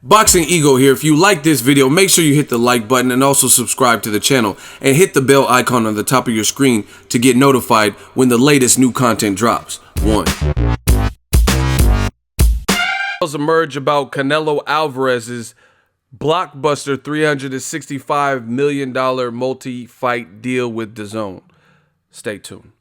Boxingego here. If you like this video, make sure you hit the like button and also subscribe to the channel and hit the bell icon on the top of your screen to get notified when the latest new content drops. 1. Emerge about Canelo Alvarez's blockbuster $365 million multi-fight deal with Dazn. Stay tuned.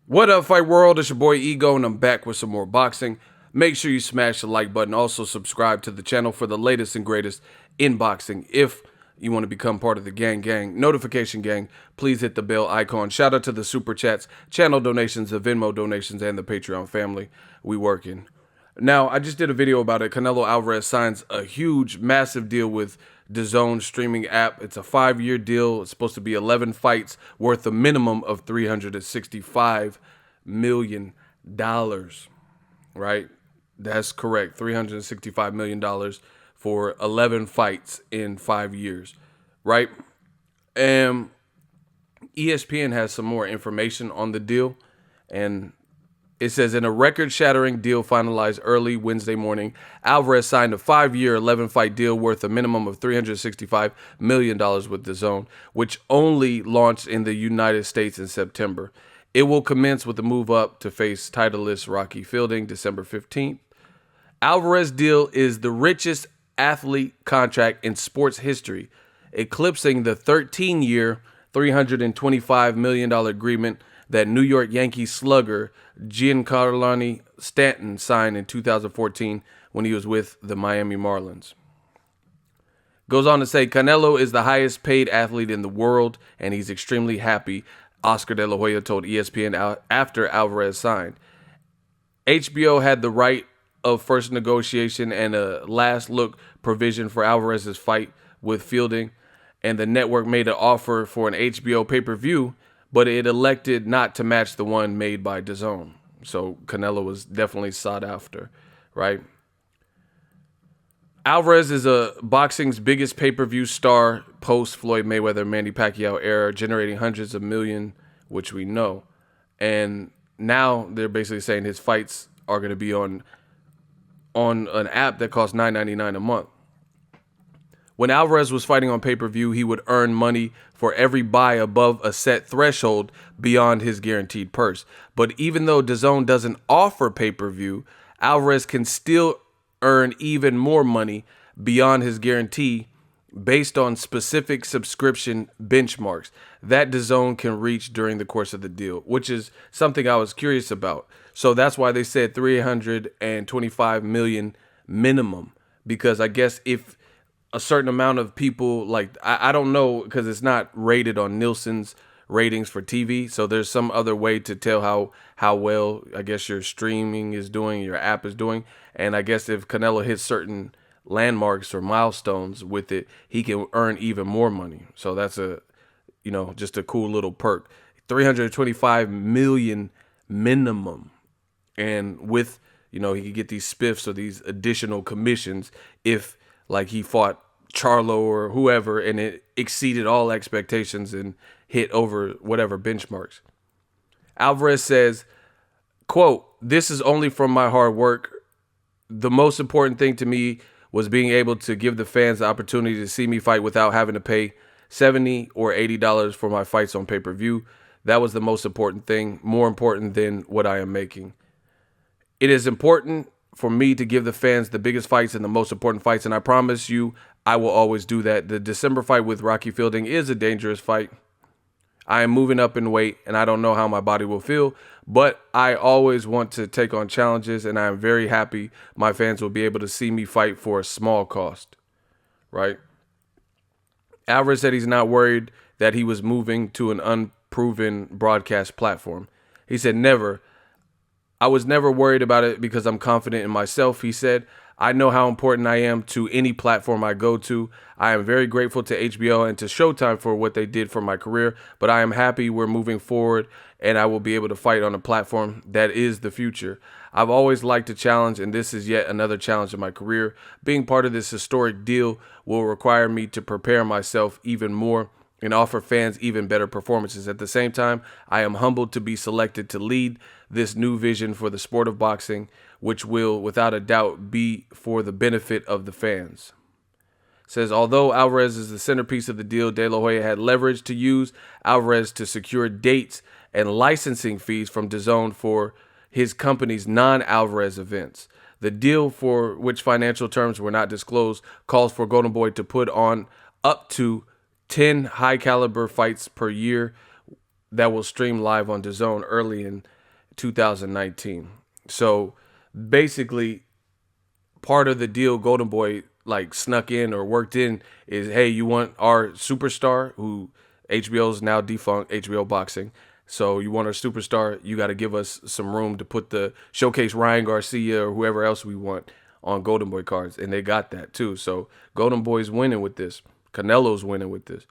What up, fight world? It's your boy Ego, and I'm back with some more boxing. Make sure you smash the like button. Also subscribe to the channel for the latest and greatest in boxing. If you want to become part of the notification gang, please hit the bell icon. Shout out to the super chats, channel donations, the Venmo donations, and the Patreon family. We working. Now, I just did a video about it. Canelo Alvarez signs a huge, massive deal with Dazn streaming app. It's a 5-year deal. It's supposed to be 11 fights worth a minimum of $365 million, right? That's correct. $365 million for 11 fights in 5 years, right? And ESPN has some more information on the deal, and it says, in a record-shattering deal finalized early Wednesday morning, Alvarez signed a 5-year, 11-fight deal worth a minimum of $365 million with Dazn, which only launched in the United States in September. It will commence with a move up to face titleist Rocky Fielding December 15th. Alvarez's deal is the richest athlete contract in sports history, eclipsing the 13-year, $325 million agreement that New York Yankees slugger Giancarlo Stanton signed in 2014 when he was with the Miami Marlins. Goes on to say, Canelo is the highest paid athlete in the world, and he's extremely happy, Oscar De La Hoya told ESPN after Alvarez signed. HBO had the right of first negotiation and a last look provision for Alvarez's fight with Fielding, and the network made an offer for an HBO pay-per-view, but it elected not to match the one made by Dazn. So Canelo was definitely sought after, right? Alvarez is boxing's biggest pay-per-view star post Floyd Mayweather Manny Pacquiao era, generating hundreds of millions, which we know. And now they're basically saying his fights are going to be on an app that costs $9.99 a month. When Alvarez was fighting on pay-per-view, he would earn money for every buy above a set threshold beyond his guaranteed purse. But even though Dazn doesn't offer pay-per-view, Alvarez can still earn even more money beyond his guarantee based on specific subscription benchmarks that Dazn can reach during the course of the deal, which is something I was curious about. So that's why they said $325 million minimum, because I guess if a certain amount of people, like, I don't know, because it's not rated on Nielsen's ratings for TV, so there's some other way to tell how well, I guess, your streaming is doing, your app is doing. And I guess if Canelo hits certain landmarks or milestones with it, he can earn even more money. So that's just a cool little perk. $325 million minimum. And with, he could get these spiffs or these additional commissions if, like, he fought Charlo or whoever and it exceeded all expectations and hit over whatever benchmarks. Alvarez says, quote, "This is only from my hard work. The most important thing to me was being able to give the fans the opportunity to see me fight without having to pay $70 or $80 for my fights on pay-per-view. That was the most important thing, more important than what I am making. It is important for me to give the fans the biggest fights and the most important fights, and I promise you I will always do that. The December fight with Rocky Fielding is a dangerous fight. I am moving up in weight, and I don't know how my body will feel, but I always want to take on challenges, and I am very happy my fans will be able to see me fight for a small cost," right? Alvarez said he's not worried that he was moving to an unproven broadcast platform. He said, "Never. I was never worried about it because I'm confident in myself," he said. "I know how important I am to any platform I go to. I am very grateful to HBO and to Showtime for what they did for my career, but I am happy we're moving forward and I will be able to fight on a platform that is the future. I've always liked a challenge, and this is yet another challenge in my career. Being part of this historic deal will require me to prepare myself even more and offer fans even better performances. At the same time, I am humbled to be selected to lead this new vision for the sport of boxing. which will, without a doubt, be for the benefit of the fans. Says, although Alvarez is the centerpiece of the deal, De La Hoya had leverage to use Alvarez to secure dates and licensing fees from Dazn for his company's non-Alvarez events. The deal, for which financial terms were not disclosed, calls for Golden Boy to put on up to 10 high-caliber fights per year that will stream live on Dazn early in 2019. So basically, part of the deal Golden Boy like snuck in or worked in is, hey, you want our superstar, who HBO's now defunct, HBO Boxing. So you want our superstar, you got to give us some room to put the showcase Ryan Garcia or whoever else we want on Golden Boy cards. And they got that too. So Golden Boy's winning with this. Canelo's winning with this.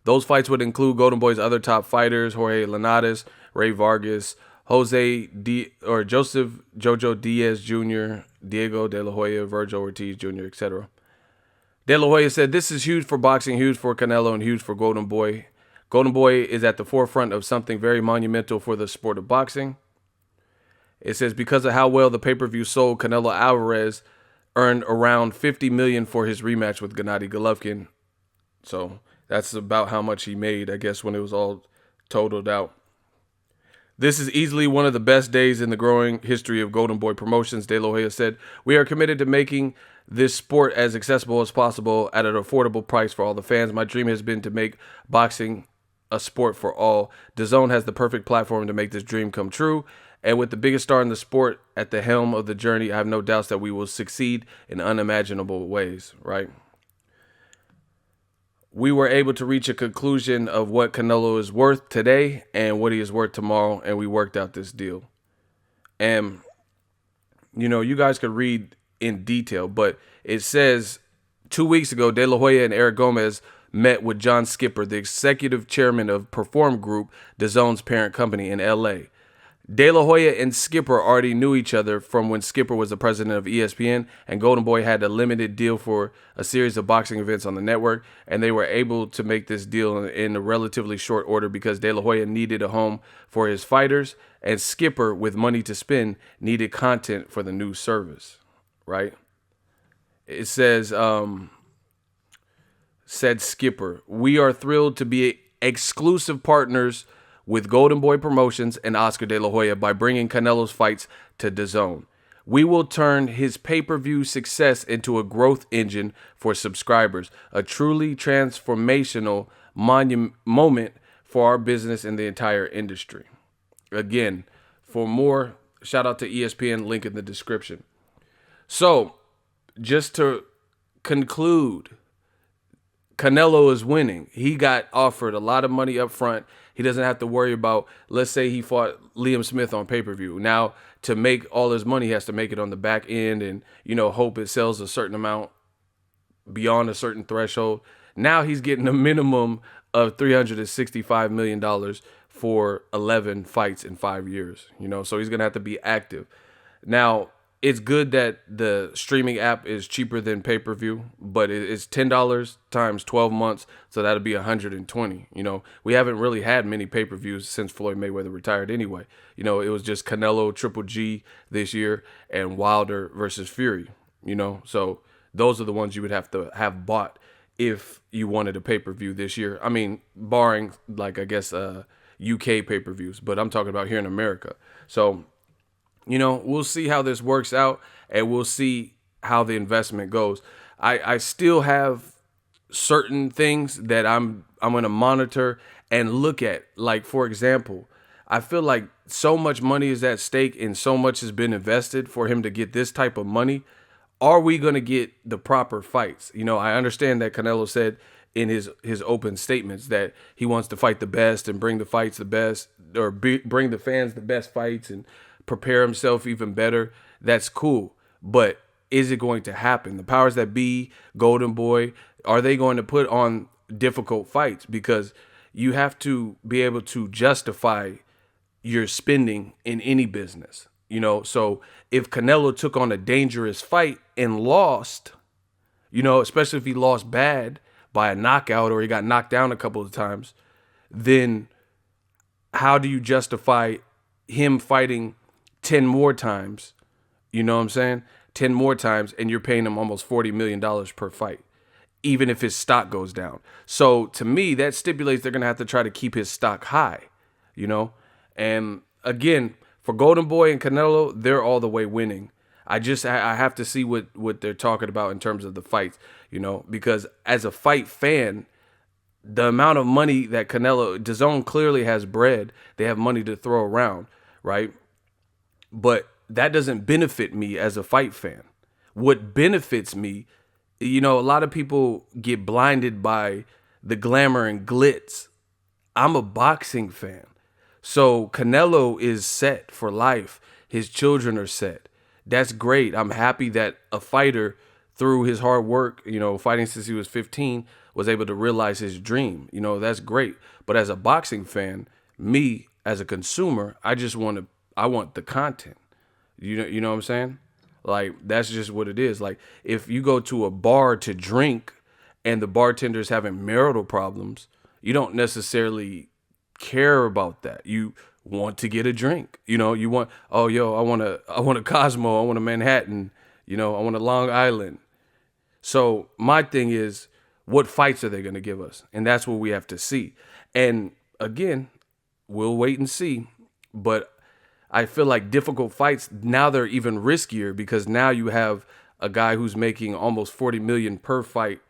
Those fights would include Golden Boy's other top fighters, Jorge Linares, Ray Vargas, Joseph Jojo Diaz Jr., Diego De La Hoya, Virgil Ortiz Jr., etc. De La Hoya said, this is huge for boxing, huge for Canelo, and huge for Golden Boy. Golden Boy is at the forefront of something very monumental for the sport of boxing. It says, because of how well the pay-per-view sold, Canelo Alvarez earned around $50 million for his rematch with Gennady Golovkin. So that's about how much he made, I guess, when it was all totaled out. This is easily one of the best days in the growing history of Golden Boy Promotions, De La Hoya said. We are committed to making this sport as accessible as possible at an affordable price for all the fans. My dream has been to make boxing a sport for all. DAZN has the perfect platform to make this dream come true. And with the biggest star in the sport at the helm of the journey, I have no doubts that we will succeed in unimaginable ways, right? We were able to reach a conclusion of what Canelo is worth today and what he is worth tomorrow, and we worked out this deal. And, you know, you guys could read in detail, but it says 2 weeks ago, De La Hoya and Eric Gomez met with John Skipper, the executive chairman of Perform Group, DAZN's parent company in L.A. De La Hoya and Skipper already knew each other from when Skipper was the president of ESPN, and Golden Boy had a limited deal for a series of boxing events on the network, and they were able to make this deal in a relatively short order because De La Hoya needed a home for his fighters, and Skipper, with money to spend, needed content for the new service, right? It says, said Skipper, we are thrilled to be exclusive partners with Golden Boy Promotions and Oscar De La Hoya by bringing Canelo's fights to DAZN. We will turn his pay-per-view success into a growth engine for subscribers, a truly transformational moment for our business and the entire industry. Again, for more, shout out to ESPN, link in the description. So, just to conclude, Canelo is winning. He got offered a lot of money up front. He doesn't have to worry about, let's say he fought Liam Smith on pay-per-view. Now, to make all his money, he has to make it on the back end and, you know, hope it sells a certain amount beyond a certain threshold. Now he's getting a minimum of $365 million for 11 fights in 5 years, you know, so he's going to have to be active. Now, it's good that the streaming app is cheaper than pay-per-view, but it's $10 times 12 months, so that'll be $120. You know, we haven't really had many pay-per-views since Floyd Mayweather retired anyway. You know, it was just Canelo, Triple G this year, and Wilder versus Fury, you know. So those are the ones you would have to have bought if you wanted a pay-per-view this year. I mean, barring, like, I guess, UK pay-per-views, but I'm talking about here in America. So, you know, we'll see how this works out, and we'll see how the investment goes. I still have certain things that I'm going to monitor and look at. Like, for example, I feel like so much money is at stake and so much has been invested for him to get this type of money. Are we going to get the proper fights? You know, I understand that Canelo said in his open statements that he wants to fight the best and bring the fights the best, or bring the fans the best fights and prepare himself even better. That's cool. But is it going to happen? The powers that be, Golden Boy, are they going to put on difficult fights? Because you have to be able to justify your spending in any business. You know, so if Canelo took on a dangerous fight and lost, you know, especially if he lost bad by a knockout or he got knocked down a couple of times, then how do you justify him fighting 10 more times. You know what I'm saying? 10 more times, and you're paying him almost $40 million per fight, even if his stock goes down. So to me, that stipulates they're going to have to try to keep his stock high, you know? And again, for Golden Boy and Canelo, they're all the way winning. I have to see what they're talking about in terms of the fights, you know, because as a fight fan, the amount of money that Dazn clearly has bread. They have money to throw around, right? But that doesn't benefit me as a fight fan. What benefits me, you know, a lot of people get blinded by the glamour and glitz. I'm a boxing fan. So Canelo is set for life. His children are set. That's great. I'm happy that a fighter, through his hard work, you know, fighting since he was 15, was able to realize his dream. You know, that's great. But as a boxing fan, me as a consumer, I want the content. You know what I'm saying? Like, that's just what it is. Like, if you go to a bar to drink and the bartender's having marital problems, you don't necessarily care about that. You want to get a drink. You know, you want, oh, yo, I want a Cosmo, I want a Manhattan, you know, I want a Long Island. So my thing is, what fights are they going to give us? And that's what we have to see. And again, we'll wait and see. But I feel like difficult fights, now they're even riskier, because now you have a guy who's making almost 40 million per fight,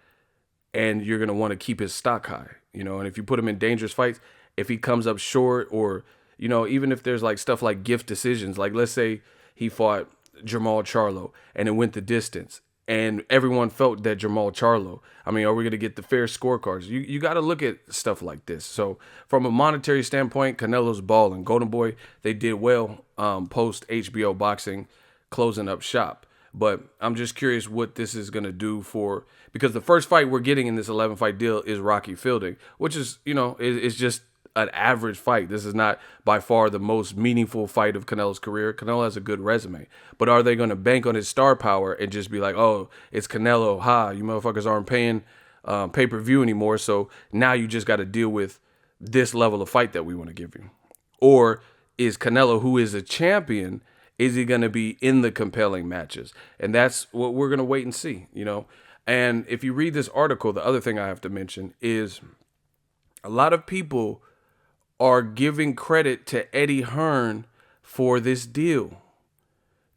and you're going to want to keep his stock high, you know. And if you put him in dangerous fights, if he comes up short, or, you know, even if there's like stuff like gift decisions, like let's say he fought Jamal Charlo and it went the distance, and everyone felt that Jamal Charlo, I mean, are we going to get the fair scorecards? You got to look at stuff like this. So from a monetary standpoint, Canelo's balling. Golden Boy, they did well post HBO boxing closing up shop. But I'm just curious what this is going to do for, because the first fight we're getting in this 11 fight deal is Rocky Fielding, which is, you know, is just an average fight. This is not by far the most meaningful fight of Canelo's career. Canelo has a good resume, but are they going to bank on his star power and just be like, oh, it's Canelo, ha, you motherfuckers aren't paying pay-per-view anymore, so now you just got to deal with this level of fight that we want to give you? Or is Canelo, who is a champion, is he going to be in the compelling matches? And that's what we're going to wait and see, you know. And if you read this article, the other thing I have to mention is a lot of people are giving credit to Eddie Hearn for this deal.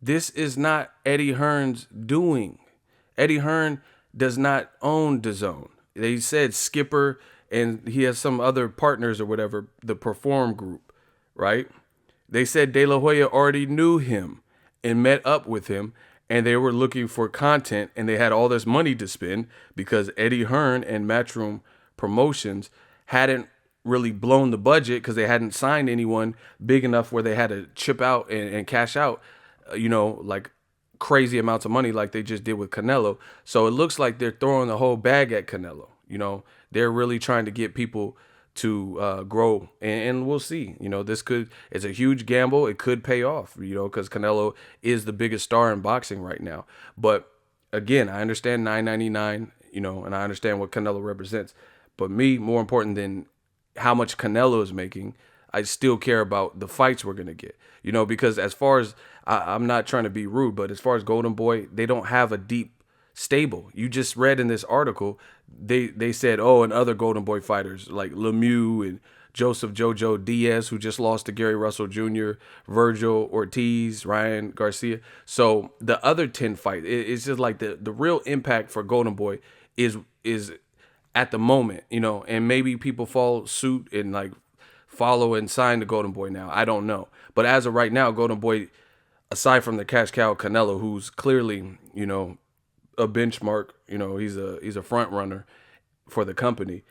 This is not Eddie Hearn's doing. Eddie Hearn does not own DAZN. They said Skipper, and he has some other partners or whatever, the Perform Group, right? They said De La Hoya already knew him and met up with him, and they were looking for content, and they had all this money to spend because Eddie Hearn and Matchroom Promotions hadn't really blown the budget, because they hadn't signed anyone big enough where they had to chip out and cash out, you know, like crazy amounts of money like they just did with Canelo. So it looks like they're throwing the whole bag at Canelo. You know, they're really trying to get people to grow, and we'll see. You know, it's a huge gamble. It could pay off, you know, because Canelo is the biggest star in boxing right now. But again, I understand $9.99, you know, and I understand what Canelo represents. But me, more important than how much Canelo is making, I still care about the fights we're going to get, you know, because as far as I'm not trying to be rude, but as far as Golden Boy, they don't have a deep stable. You just read in this article, they said, oh, and other Golden Boy fighters like Lemieux and Joseph Jojo Diaz, who just lost to Gary Russell Jr., Virgil Ortiz, Ryan Garcia. So the other 10 fights, it's just like the real impact for Golden Boy is at the moment, you know, and maybe people follow suit and like follow and sign the Golden Boy now. I don't know. But as of right now, Golden Boy, aside from the cash cow Canelo, who's clearly, you know, a benchmark, you know, he's a front runner for the company,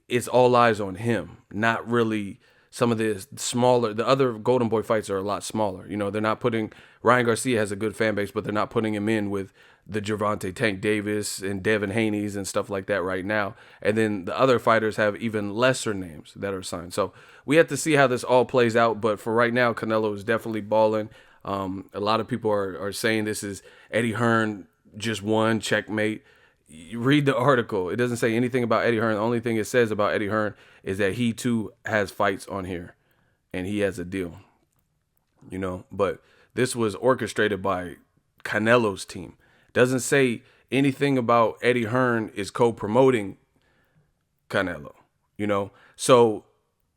it's all eyes on him, not really some of the other Golden Boy fights are a lot smaller. You know, they're not putting, Ryan Garcia has a good fan base, but they're not putting him in with the Gervonta Tank Davis and Devin Haney's and stuff like that right now. And then the other fighters have even lesser names that are signed. So we have to see how this all plays out. But for right now, Canelo is definitely balling. A lot of people are saying this is Eddie Hearn just won, checkmate. You read the article. It doesn't say anything about Eddie Hearn. The only thing it says about Eddie Hearn is that he too has fights on here and he has a deal, you know. But This was orchestrated by Canelo's team. Doesn't say anything about Eddie Hearn is co-promoting Canelo, you know? So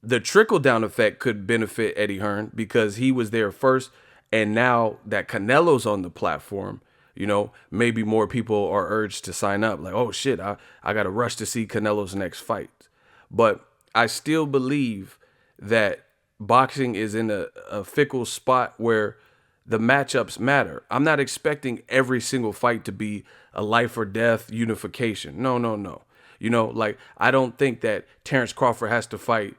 the trickle down effect could benefit Eddie Hearn because he was there first. And now that Canelo's on the platform, you know, maybe more people are urged to sign up. Like, oh shit, I got to rush to see Canelo's next fight. But I still believe that boxing is in a fickle spot where the matchups matter. I'm not expecting every single fight to be a life or death unification. No, no, no. You know, like, I don't think that Terrence Crawford has to fight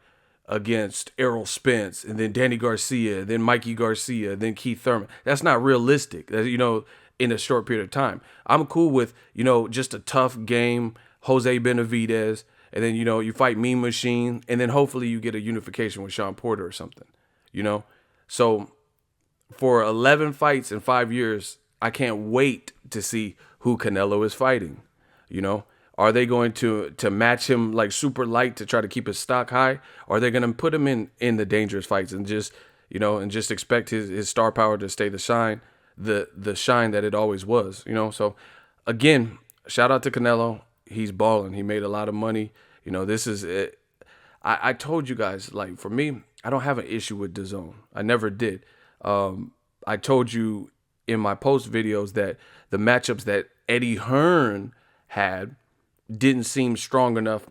against Errol Spence and then Danny Garcia, then Mikey Garcia, then Keith Thurman. That's not realistic, you know, in a short period of time. I'm cool with, you know, just a tough game, Jose Benavidez, and then, you know, you fight Mean Machine, and then hopefully you get a unification with Sean Porter or something, you know? So for 11 fights in 5 years, I can't wait to see who Canelo is fighting, you know? Are they going to match him like super light to try to keep his stock high? Or are they going to put him in the dangerous fights and just, you know, and just expect his star power to stay the shine that it always was, you know? So again, shout out to Canelo. He's balling. He made a lot of money. You know, this is it. I told you guys, like, for me, I don't have an issue with Dazn. I never did. I told you in my post videos that the matchups that Eddie Hearn had didn't seem strong enough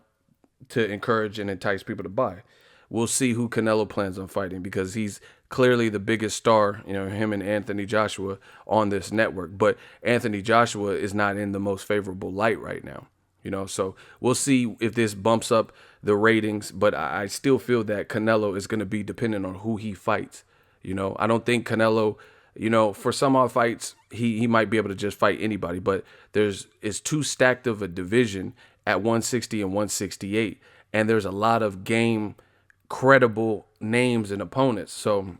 to encourage and entice people to buy. We'll see who Canelo plans on fighting because he's clearly the biggest star, you know, him and Anthony Joshua on this network. But Anthony Joshua is not in the most favorable light right now, you know. So we'll see if this bumps up the ratings. But I still feel that Canelo is going to be dependent on who he fights. You know, I don't think Canelo, you know, for some odd fights, he might be able to just fight anybody, but it's too stacked of a division at 160 and 168, and there's a lot of game credible names and opponents. So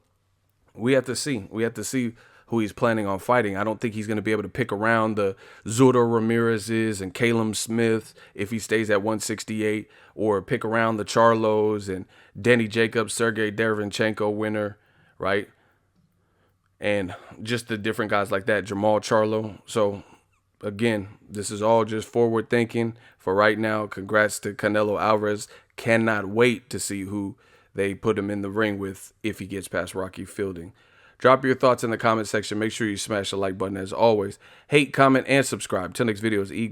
we have to see. We have to see who he's planning on fighting. I don't think he's going to be able to pick around the Zurdo Ramirez's and Caleb Smith if he stays at 168, or pick around the Charlos and Denny Jacobs, Sergey Derevyanchenko winner, right? And just the different guys like that, Jamal Charlo. So again, this is all just forward thinking for right now. Congrats to Canelo Alvarez. Cannot wait to see who they put him in the ring with if he gets past Rocky Fielding. Drop your thoughts in the comment section. Make sure you smash the like button as always. Hate, comment, and subscribe. Till next video is Ego.